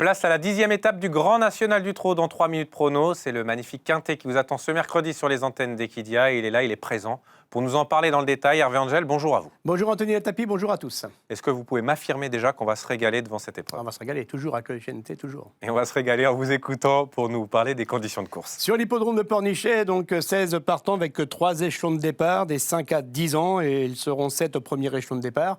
Place à la 10e étape du Grand National du Trot dans 3 minutes prono. C'est le magnifique quintet qui vous attend ce mercredi sur les antennes d'Equidia. Il est là, il est présent. Pour nous en parler dans le détail, Hervé Angel, bonjour à vous. Bonjour Anthony Latapi, bonjour à tous. Est-ce que vous pouvez m'affirmer déjà qu'on va se régaler devant cette épreuve? On va se régaler toujours avec le GNT, toujours. Et on va se régaler en vous écoutant pour nous parler des conditions de course. Sur l'hippodrome de Pornichet, donc 16 partants avec 3 échelons de départ, des 5 à 10 ans, et ils seront 7 au premier échelon de départ,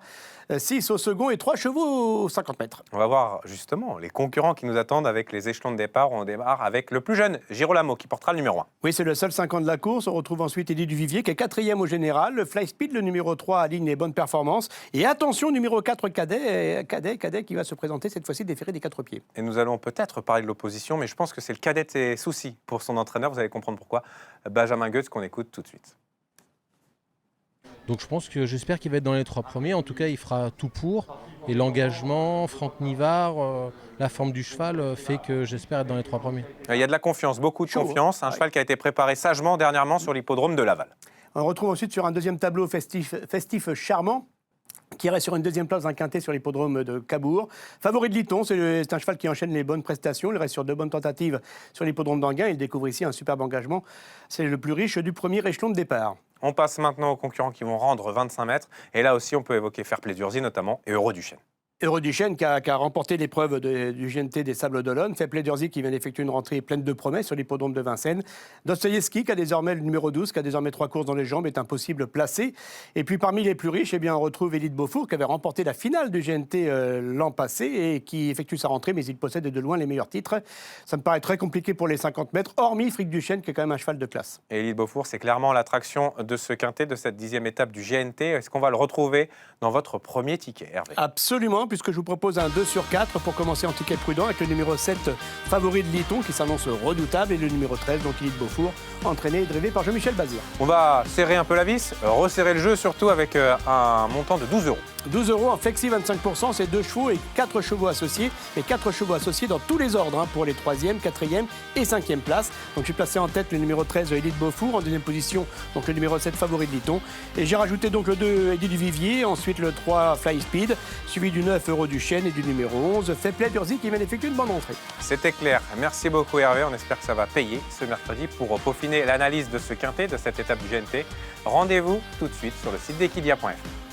6 au second et 3 chevaux aux 50 mètres. On va voir justement les concurrents qui nous attendent avec les échelons de départ. On démarre avec le plus jeune, Girolamo, qui portera le numéro 1. Oui, c'est le seul 5 ans de la course. On retrouve ensuite Eddie Duvivier, qui est 4e au général. Le Fly Speed, le numéro 3, aligne les bonnes performances. Et attention, numéro 4, Cadet qui va se présenter cette fois-ci déféré des 4 pieds. Et nous allons peut-être parler de l'opposition, mais je pense que c'est le cadet et souci pour son entraîneur. Vous allez comprendre pourquoi. Benjamin Goetz, qu'on écoute tout de suite. Donc j'espère qu'il va être dans les 3 premiers. En tout cas, il fera tout pour. Et l'engagement, Franck Nivard, la forme du cheval fait que j'espère être dans les 3 premiers. Il y a de la confiance, beaucoup de confiance. Un cheval qui a été préparé sagement dernièrement sur l'hippodrome de Laval. On retrouve ensuite sur un deuxième tableau festif charmant, qui reste sur une deuxième place d'un quintet sur l'hippodrome de Cabourg. Favori de Liton, c'est un cheval qui enchaîne les bonnes prestations. Il reste sur 2 bonnes tentatives sur l'hippodrome d'Anguin. Il découvre ici un superbe engagement. C'est le plus riche du premier échelon de départ. On passe maintenant aux concurrents qui vont rendre 25 mètres. Et là aussi, on peut évoquer Fairplay d'Urzy notamment et Euro du Chêne. Euro du Chêne qui a remporté l'épreuve du GNT des Sables d'Olonne. Fairplay d'Urzy qui vient d'effectuer une rentrée pleine de promesses sur l'hippodrome de Vincennes. Dostoïevski qui a désormais le numéro 12, qui a désormais 3 courses dans les jambes, est impossible placé. Et puis parmi les plus riches, on retrouve Élite Beaufour qui avait remporté la finale du GNT l'an passé et qui effectue sa rentrée, mais il possède de loin les meilleurs titres. Ça me paraît très compliqué pour les 50 mètres, hormis Fric du Chêne qui est quand même un cheval de classe. Et Élite Beaufour, c'est clairement l'attraction de ce quintet, de cette 10e étape du GNT. Est-ce qu'on va le retrouver dans votre premier ticket, Hervé? Absolument, puisque je vous propose un 2 sur 4 pour commencer en ticket prudent avec le numéro 7 favori de Liton qui s'annonce redoutable et le numéro 13 donc Élite Beaufour entraîné et drivé par Jean-Michel Bazir. On va serrer un peu la vis, resserrer le jeu surtout avec un montant de 12 €. 12 € en flexi 25%, c'est 2 chevaux et 4 chevaux associés. Et 4 chevaux associés dans tous les ordres pour les 3e, 4e et 5e places. Donc j'ai placé en tête le numéro 13 Élite Beaufour, en deuxième position donc le numéro 7 favori de Liton. Et j'ai rajouté donc le 2 Eddie Duvivier, ensuite le 3 Fly Speed, suivi du 9 Euro du Chêne et du numéro 11 Fairplay d'Urzy qui vient d'effectuer une bonne entrée. C'était clair. Merci beaucoup Hervé. On espère que ça va payer ce mercredi pour peaufiner l'analyse de ce quintet, de cette étape du GNT. Rendez-vous tout de suite sur le site d'Equidia.fr.